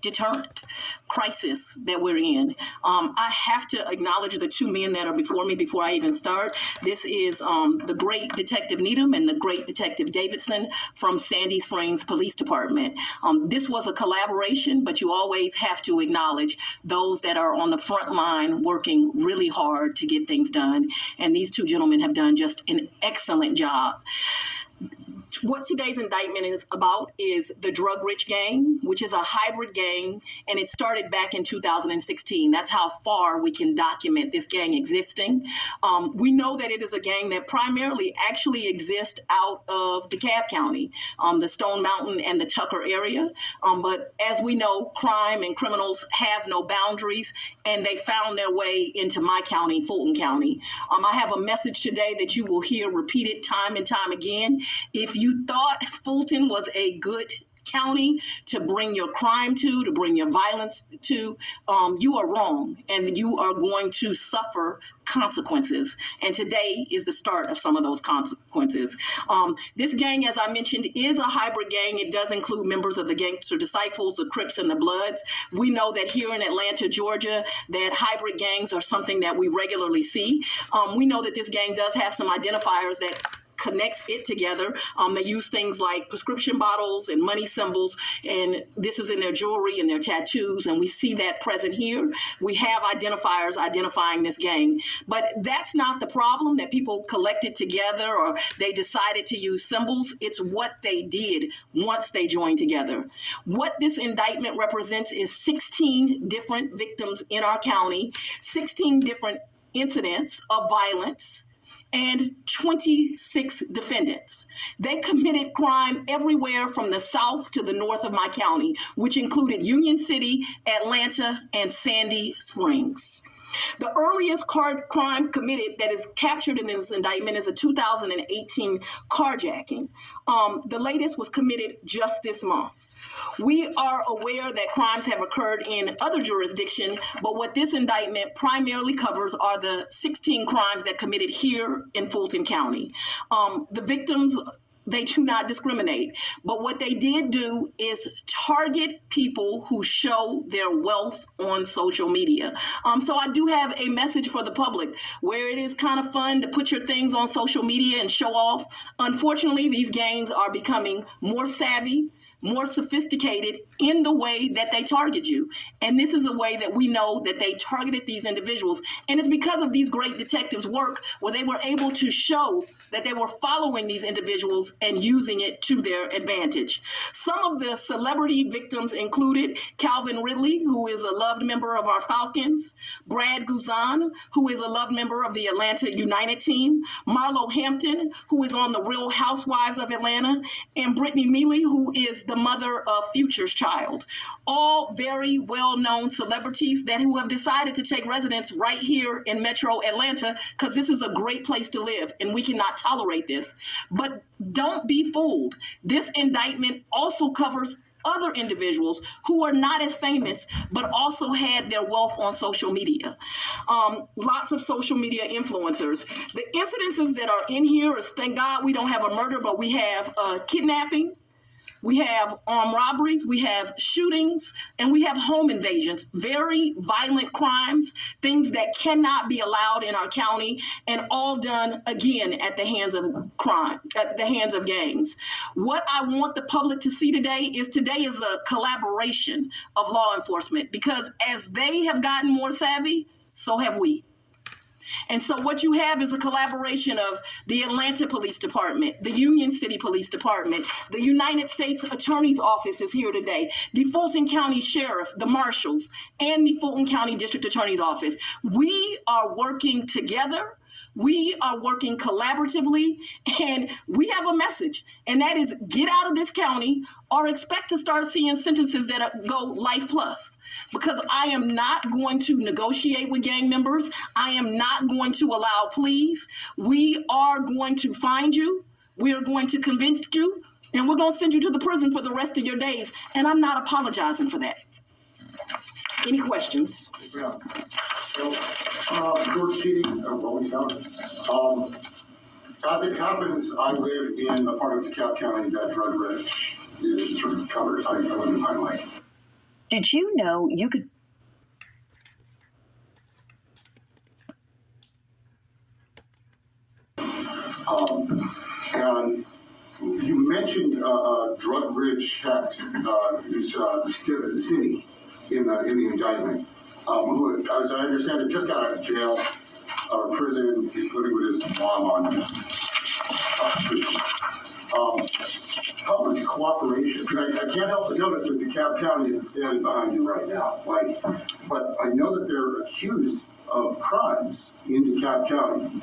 deterrent crisis that we're in. I have to acknowledge the two men that are before me before I even start. This is the great Detective Needham and the great Detective Davidson from Sandy Springs Police Department. This was a collaboration, but you always have to acknowledge those that are on the front line working really hard to get things done. And these two gentlemen have done just an excellent job. What today's indictment is about is the Drugrich gang, which is a hybrid gang, and it started back in 2016. That's how far we can document this gang existing. We know that it is a gang that primarily actually exists out of DeKalb County, the Stone Mountain and the Tucker area. But as we know, crime and criminals have no boundaries, and they found their way into my county, Fulton County. I have a message today that you will hear repeated time and time again. If you thought Fulton was a good county to bring your crime to bring your violence to, you are wrong, and you are going to suffer consequences. And today is the start of some of those consequences. This gang, as I mentioned, is a hybrid gang. It does include members of the Gangster Disciples, the Crips, and the Bloods. We know that here in Atlanta, Georgia, that hybrid gangs are something that we regularly see. We know that this gang does have some identifiers that connects it together. They use things like prescription bottles and money symbols, and this is in their jewelry and their tattoos, and we see that present here. We have identifiers identifying this gang, but that's not the problem, that people collected together or they decided to use symbols. It's what they did once they joined together. What this indictment represents is 16 different victims in our county, 16 different incidents of violence, and 26 defendants. They committed crime everywhere from the south to the north of my county, which included Union City, Atlanta, and Sandy Springs. The earliest crime committed that is captured in this indictment is a 2018 carjacking. The latest was committed just this month. We are aware that crimes have occurred in other jurisdictions, but what this indictment primarily covers are the 16 crimes that committed here in Fulton County. The victims, they do not discriminate, but what they did do is target people who show their wealth on social media. So I do have a message for the public where it is kind of fun to put your things on social media and show off. Unfortunately, these gangs are becoming more savvy, more sophisticated in the way that they target you. And this is a way that we know that they targeted these individuals. And it's because of these great detectives' work where they were able to show that they were following these individuals and using it to their advantage. Some of the celebrity victims included Calvin Ridley, who is a loved member of our Falcons, Brad Guzan, who is a loved member of the Atlanta United team, Marlo Hampton, who is on the Real Housewives of Atlanta, and Brittany Mealy, who is the mother of Future's child. All very well-known celebrities who have decided to take residence right here in Metro Atlanta because this is a great place to live and we cannot tolerate this. But don't be fooled. This indictment also covers other individuals who are not as famous, but also had their wealth on social media. Lots of social media influencers. The incidences that are in here is, thank God we don't have a murder, but we have kidnapping, we have armed robberies, we have shootings, and we have home invasions, very violent crimes, things that cannot be allowed in our county, and all done again at the hands of crime, at the hands of gangs. What I want the public to see today is a collaboration of law enforcement, because as they have gotten more savvy, so have we. And so what you have is a collaboration of the Atlanta Police Department, the Union City Police Department, the United States Attorney's Office is here today, the Fulton County Sheriff, the Marshals, and the Fulton County District Attorney's Office. We are working together. We are working collaboratively, and we have a message, and that is get out of this county or expect to start seeing sentences that go life plus. Because I am not going to negotiate with gang members. I am not going to allow pleas. We are going to find you. We are going to convince you, and we're going to send you to the prison for the rest of your days. And I'm not apologizing for that. Any questions? Yeah. So, George Cheating, Willis County. As it happens, I live in a part of DeKalb County that Drugrich is sort of covered. I live in Pine Lake. Did you know you could? And you mentioned Drugrich had his city in the indictment, who, as I understand it, just got out of jail or prison. He's living with his mom on how much cooperation? Because I can't help but notice that DeKalb County isn't standing behind you right now. But I know that they're accused of crimes in DeKalb County.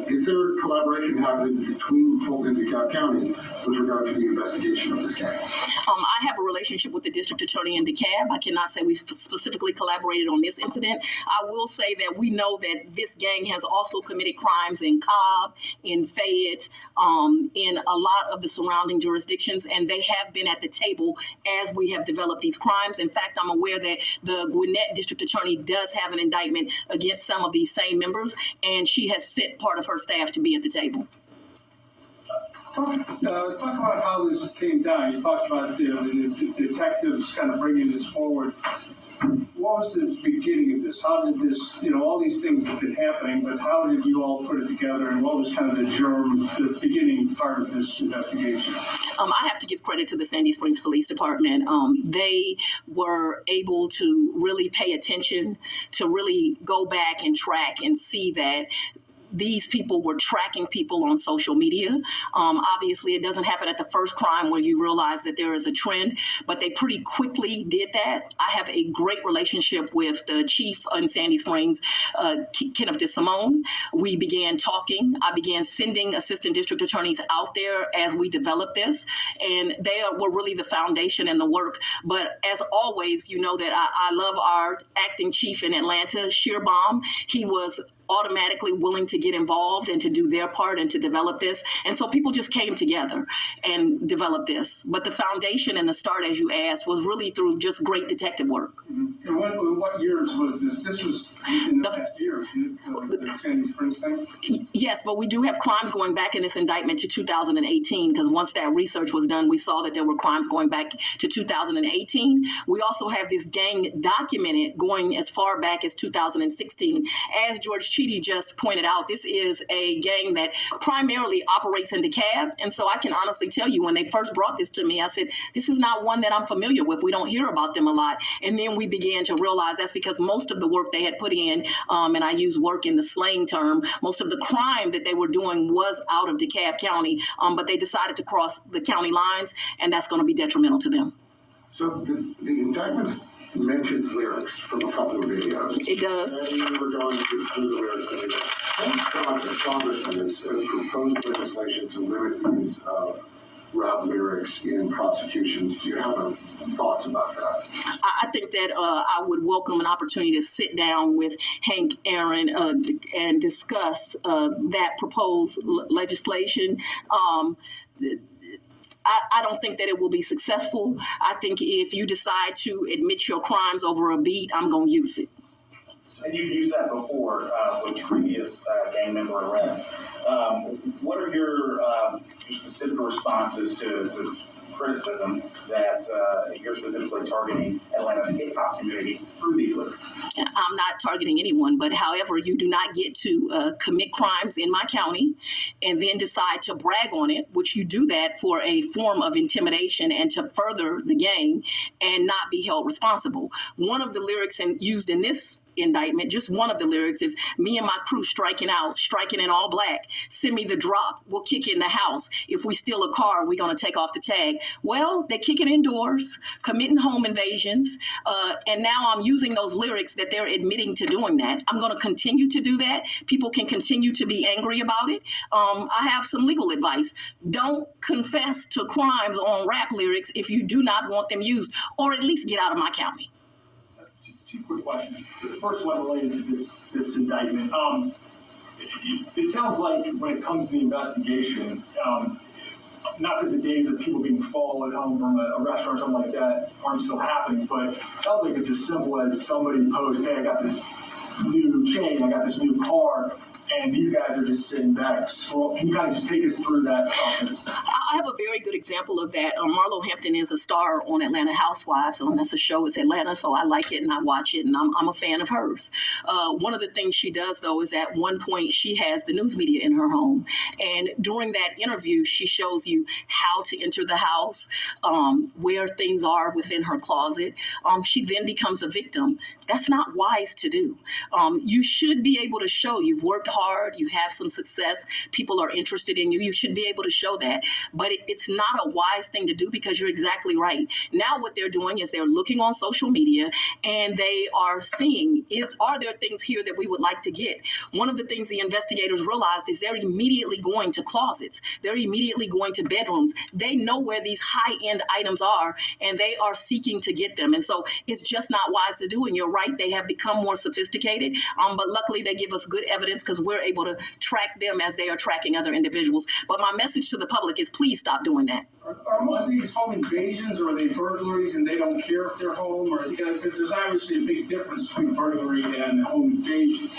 Is there collaboration happening between Fulton and DeKalb County with regard to the investigation of this gang? I have a relationship with the district attorney in DeKalb. I cannot say we specifically collaborated on this incident. I will say that we know that this gang has also committed crimes in Cobb, in Fayette, in a lot of the surrounding jurisdictions, and they have been at the table as we have developed these crimes. In fact, I'm aware that the Gwinnett district attorney does have an indictment against some of these same members, and she has sent part of her staff to be at the table. Talk about how this came down. You talked about the detectives kind of bringing this forward. What was the beginning of this? How did this, all these things have been happening, but how did you all put it together, and what was kind of the beginning part of this investigation? I have to give credit to the Sandy Springs Police Department. They were able to really pay attention, to really go back and track and see that these people were tracking people on social media. Obviously, it doesn't happen at the first crime where you realize that there is a trend, but they pretty quickly did that. I have a great relationship with the chief in Sandy Springs, Kenneth DeSimone. We began talking. I began sending assistant district attorneys out there as we developed this, and they were really the foundation and the work. But as always, you know that I love our acting chief in Atlanta, Shearbaum. He was automatically willing to get involved and to do their part and to develop this. And so people just came together and developed this. But the foundation and the start, as you asked, was really through just great detective work. Mm-hmm. And what years was this? This was in the past years, the Sandy Springs thing? Yes, but we do have crimes going back in this indictment to 2018, because once that research was done, we saw that there were crimes going back to 2018. We also have this gang documented going as far back as 2016. As George Chidi just pointed out, this is a gang that primarily operates in DeKalb. And so I can honestly tell you, when they first brought this to me, I said, this is not one that I'm familiar with. We don't hear about them a lot. And then we began to realize that's because most of the work they had put in, and I use work in the slang term, most of the crime that they were doing was out of DeKalb County, but they decided to cross the county lines, and that's going to be detrimental to them. So the indictment mentions lyrics from a couple of videos. It does. And you were going through the lyrics. Congress has proposed legislation to limit these rap lyrics in prosecutions. Do you have thoughts about that? I think that I would welcome an opportunity to sit down with Hank Aaron and discuss that proposed legislation. I don't think that it will be successful. I think if you decide to admit your crimes over a beat, I'm going to use it. And you've used that before with previous gang member arrests. What are your specific responses to the criticism that you're specifically targeting Atlanta's hip-hop community through these lyrics? I'm not targeting anyone, but however, you do not get to commit crimes in my county and then decide to brag on it, which you do that for a form of intimidation and to further the gang and not be held responsible. One of the lyrics used in this indictment, just one of the lyrics, is me and my crew striking out, striking in all black. Send me the drop, we'll kick in the house. If we steal a car, we're going to take off the tag. Well, they're kicking indoors, committing home invasions, and now I'm using those lyrics that they're admitting to doing that. I'm going to continue to do that. People can continue to be angry about it. I have some legal advice. Don't confess to crimes on rap lyrics if you do not want them used, or at least get out of my county. Two quick questions. The first one related to this indictment. It sounds like when it comes to the investigation, not that the days of people being followed home from a restaurant or something like that aren't still happening, but it sounds like it's as simple as somebody posts, hey, I got this new chain, I got this new car. and these guys are just sitting back. Can you kind of just take us through that process? I have a very good example of that. Marlo Hampton is a star on Atlanta Housewives, and that's a show. It's Atlanta, so I like it and I watch it, and I'm a fan of hers. One of the things she does, though, is at one point she has the news media in her home, and during that interview, she shows you how to enter the house, where things are within her closet. She then becomes a victim. That's not wise to do. You should be able to show you've worked hard, you have some success, people are interested in you. You should be able to show that. But it's not a wise thing to do, because you're exactly right. Now what they're doing is they're looking on social media and they are seeing, are there things here that we would like to get? One of the things the investigators realized is they're immediately going to closets. They're immediately going to bedrooms. They know where these high-end items are, and they are seeking to get them. And so it's just not wise to do. And you're right, they have become more sophisticated. But luckily, they give us good evidence because we're able to track them as they are tracking other individuals. But my message to the public is please stop doing that. Are most of these home invasions, or are they burglaries and they don't care if they're home? Or because there's obviously a big difference between burglary and home invasion.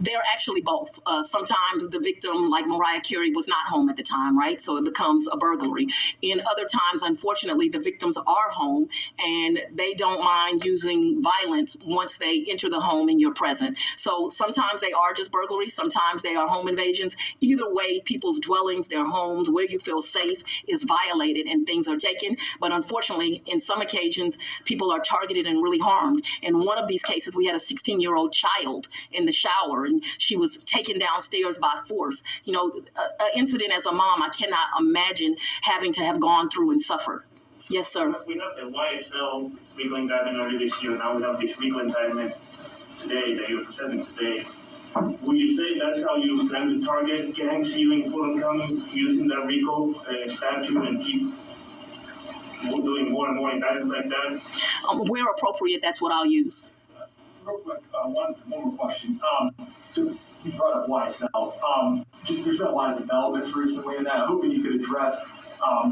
They're actually both. Sometimes the victim, like Mariah Carey, was not home at the time, right? So it becomes a burglary. In other times, unfortunately, the victims are home and they don't mind using violence once they enter the home and you're present. So sometimes they are just burglaries. Sometimes they are home invasions. Either way, people's dwellings, their homes, where you feel safe is violated and things are taken. But unfortunately, in some occasions, people are targeted and really harmed. In one of these cases, we had a 16-year-old child in the shower, and she was taken downstairs by force. You know, an incident as a mom, I cannot imagine having to have gone through and suffered. Yes, sir. We have the YSL legal indictment earlier this year. Now we have this legal indictment today that you're presenting today. Would you say that's how you plan to target gangs here in Fulton County, using that RICO statute and keep doing more and more indictments like that? Where appropriate, that's what I'll use. Real quick, one more question. So you brought up YSL. Just there's been a lot of developments recently in that. I'm hoping you could address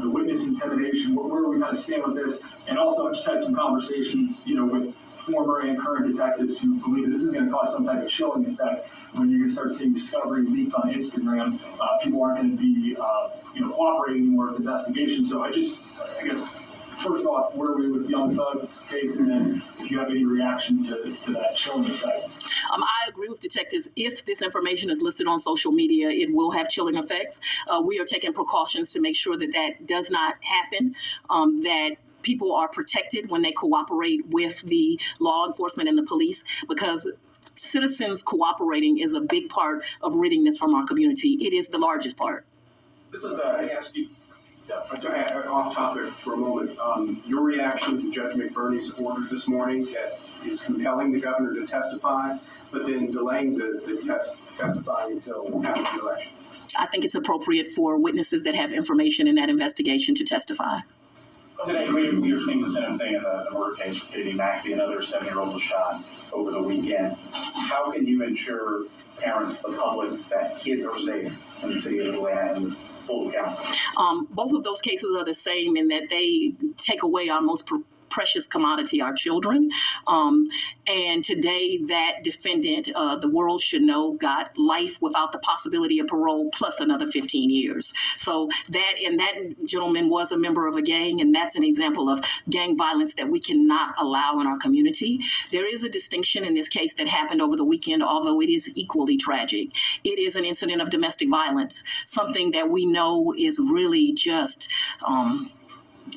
the witness intimidation. Where we kind of stand with this, and also I just had some conversations, with former and current detectives who believe this is going to cause some type of chilling effect when you're going to start seeing discovery leaked on Instagram. People aren't going to be, cooperating anymore with the investigation. So I guess, first off, where are we with Young Thug's case, and then if you have any reaction to that chilling effect? I agree with detectives. If this information is listed on social media, it will have chilling effects. We are taking precautions to make sure that that does not happen, that people are protected when they cooperate with the law enforcement and the police, because citizens cooperating is a big part of ridding this from our community. It is the largest part. This is, I ask you, off topic for a moment, your reaction to Judge McBurney's order this morning that is compelling the governor to testify, but then delaying the testifying until after the election. I think it's appropriate for witnesses that have information in that investigation to testify. Today, we are seeing the same thing in the murder case for Katie Maxey. Another 7-year-old was shot over the weekend. How can you ensure parents, the public, that kids are safe in the city of Atlanta and Fulton County? Both of those cases are the same in that they take away our most precious commodity, our children. And today that defendant, the world should know, got life without the possibility of parole plus another 15 years. So that gentleman was a member of a gang, and that's an example of gang violence that we cannot allow in our community. There is a distinction in this case that happened over the weekend, although it is equally tragic. It is an incident of domestic violence, something that we know is really just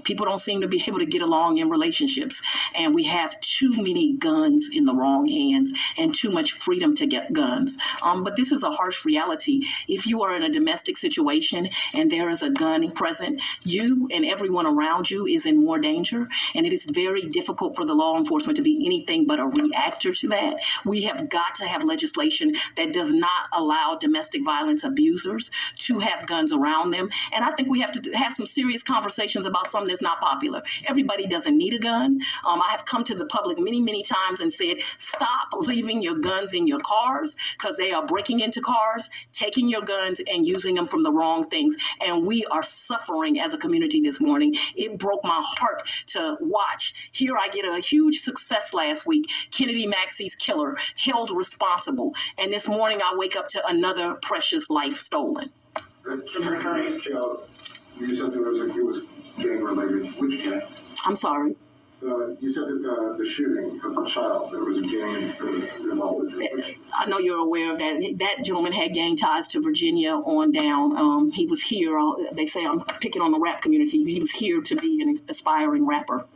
people don't seem to be able to get along in relationships, and we have too many guns in the wrong hands and too much freedom to get guns. But this is a harsh reality. If you are in a domestic situation and there is a gun present, you and everyone around you is in more danger, and it is very difficult for the law enforcement to be anything but a reactor to that. We have got to have legislation that does not allow domestic violence abusers to have guns around them, and I think we have to have some serious conversations about some that's not popular. Everybody doesn't need a gun. I have come to the public many, many times and said, stop leaving your guns in your cars because they are breaking into cars, taking your guns and using them from the wrong things. And we are suffering as a community this morning. It broke my heart to watch. Here I get a huge success last week. Kennedy Maxey's killer held responsible. And this morning I wake up to another precious life stolen. Mr. Attorney, you said there was gang related. Which gang? I'm sorry. You said that the shooting of the child, there was a gang involved. I know you're aware of that. That gentleman had gang ties to Virginia on down. He was here. They say I'm picking on the rap community. He was here to be an aspiring rapper.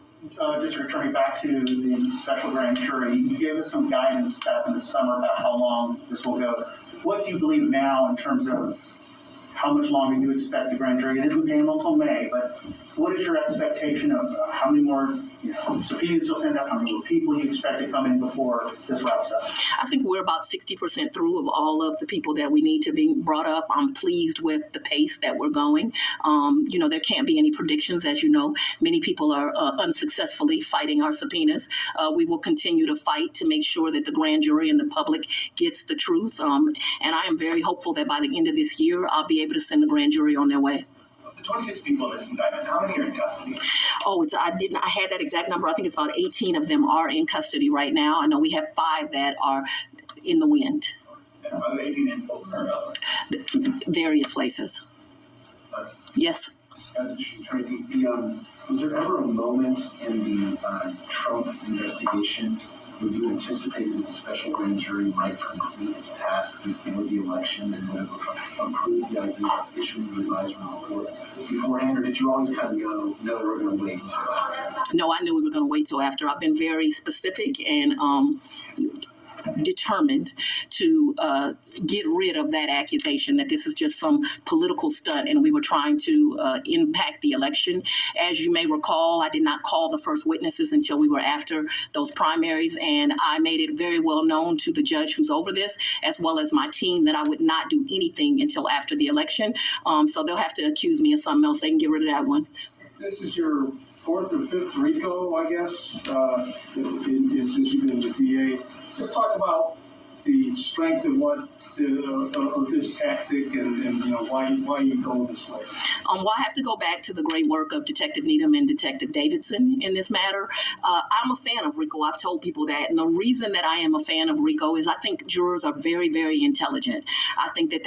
District Attorney, back to the special grand jury. You gave us some guidance back in the summer about how long this will go. What do you believe now in terms of how much longer you expect the grand jury? It isn't payable until May, but what is your expectation of how many more subpoenas you'll send out, how many more people you expect to come in before this wraps up? I think we're about 60% through of all of the people that we need to be brought up. I'm pleased with the pace that we're going. There can't be any predictions, as you know. Many people are unsuccessfully fighting our subpoenas. We will continue to fight to make sure that the grand jury and the public gets the truth. And I am very hopeful that by the end of this year, I'll be able to send the grand jury on their way. Of the 26 people in this indictment, how many are in custody? I had that exact number. I think it's about 18 of them are in custody right now. I know we have 5 that are in the wind. And are the 18 in Fulton or elsewhere? Various places. Yes. Was there ever a moment in the Trump investigation where you anticipated that the special grand jury might complete its task before the election and would have approved the idea of issuing the advisory report beforehand, or did you always kind of go, no, we're going to wait until after? No, I knew we were going to wait till after. I've been very specific and determined to get rid of that accusation that this is just some political stunt and we were trying to impact the election. As you may recall, I did not call the first witnesses until we were after those primaries, and I made it very well known to the judge who's over this, as well as my team, that I would not do anything until after the election. So they'll have to accuse me of something else. They can get rid of that one. This is your 4th or 5th RICO, I guess, since you've been with the DA. Just talk about the strength of of this tactic and why you go this way. Well, I have to go back to the great work of Detective Needham and Detective Davidson in this matter. I'm a fan of RICO. I've told people that. And the reason that I am a fan of RICO is I think jurors are very, very intelligent. I think that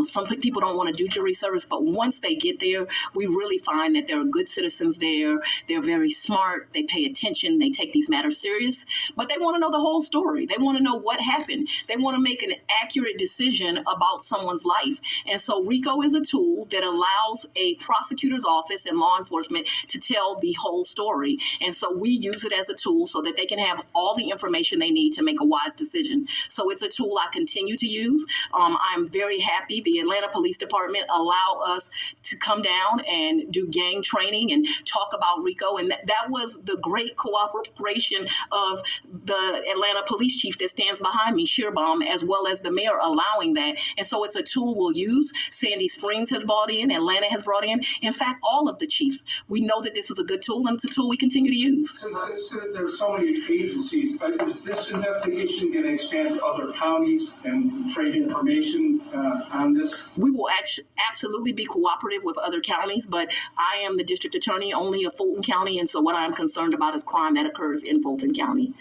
some people don't want to do jury service, but once they get there, we really find that there are good citizens there. They're very smart. They pay attention. They take these matters serious, but they want to know the whole story. They want to know what happened. They want to make an accurate decision about someone's life. And so RICO is a tool that allows a prosecutor's office and law enforcement to tell the whole story. And so we use it as a tool so that they can have all the information they need to make a wise decision. So it's a tool I continue to use. I'm very happy the Atlanta Police Department allow us to come down and do gang training and talk about RICO. And that was the great cooperation of the Atlanta police chief that stands behind me, Shearbaum, as well as the mayor allowing that. And so it's a tool we'll use. Sandy Springs has brought in, Atlanta has brought in. In fact, all of the chiefs. We know that this is a good tool, and it's a tool we continue to use. Since there's so many agencies, is this investigation going to expand to other counties and trade information on this? We will absolutely be cooperative with other counties, but I am the district attorney only of Fulton County, and so what I'm concerned about is crime that occurs in Fulton County.